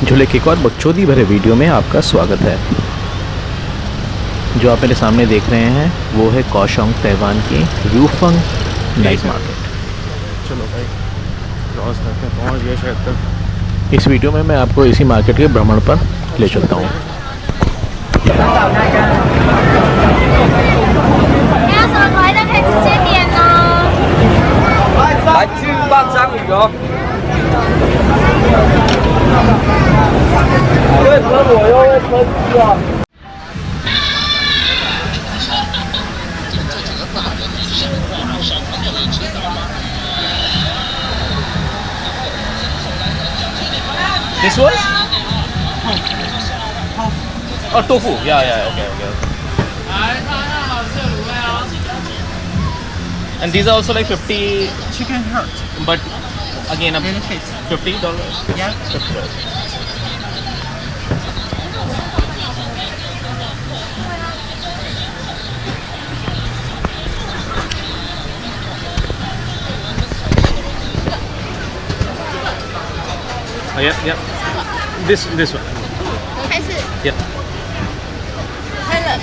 झूले के एक और बकचोदी भरे वीडियो में आपका स्वागत है। जो आप मेरे सामने देख रहे हैं वो है काओशोंग ताइवान की यूफंग नाइट मार्केट। चलो भाई क्रॉस करके पहुँच गए शायद तक। इस वीडियो में मैं आपको इसी मार्केट के भ्रमण पर ले चलता हूँ। This was? Oh, tofu. Yeah. Okay. And these are also like 50 chicken heart. but again, Benefits. $50? Yeah. $50. Oh, yeah. This one. 开始 Yeah. 开了。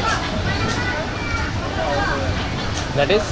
That is?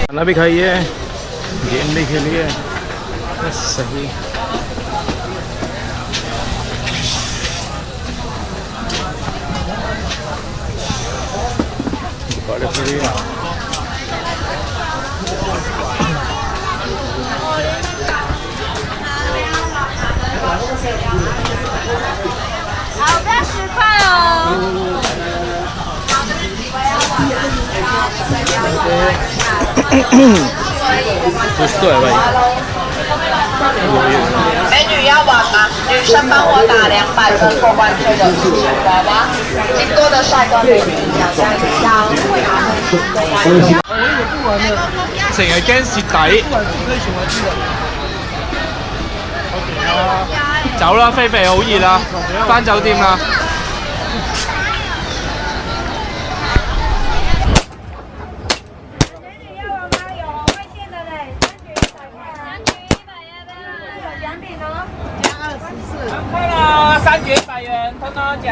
खाना भी खाइए, गेम भी खेलिए, बस सही। बड़े फ्री好，不要10块哦。 कुछ तो है भाई। 美女要玩吗？女生帮我打200分过关这个娃娃，经过的帅哥美女想象一下。成日驚蝕底。走啦，菲菲好熱啦，返酒店啦。3局100元，通通奖。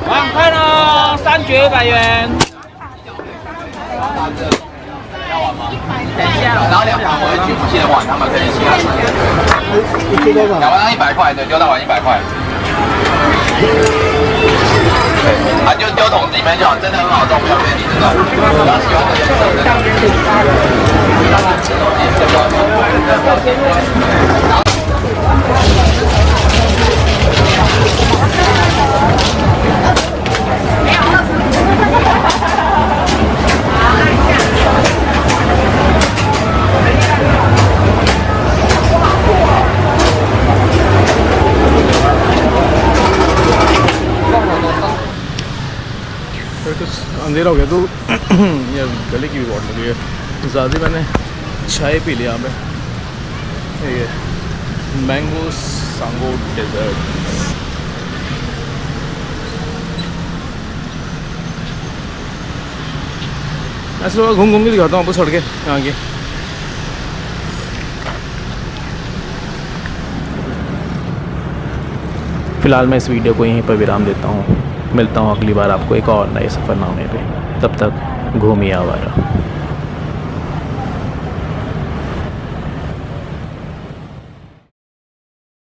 换快喽，3局100元。要玩吗？等一下，然后2盘回去不记得玩，他们可以一起来。2盘100块，对，丢到碗100块。对，就丢桶子里面就好，真的很好中，不要骗你这种。然后喜欢的颜色。कुछ अंधेरा हो गया तो ये गले की भी बहुत लगी है ज़्यादा। मैंने चाय पी लिया यहाँ पे। ये मैंगो सांगो डेजर्ट। ऐसे घूम घूम के दिखाता हूँ आपको सड़कें यहाँ की। फ़िलहाल मैं इस वीडियो को यहीं पर विराम देता हूँ। मिलता हूँ अगली बार आपको एक और नए सफ़रनामे पे। तब तक घूमिए आवारा।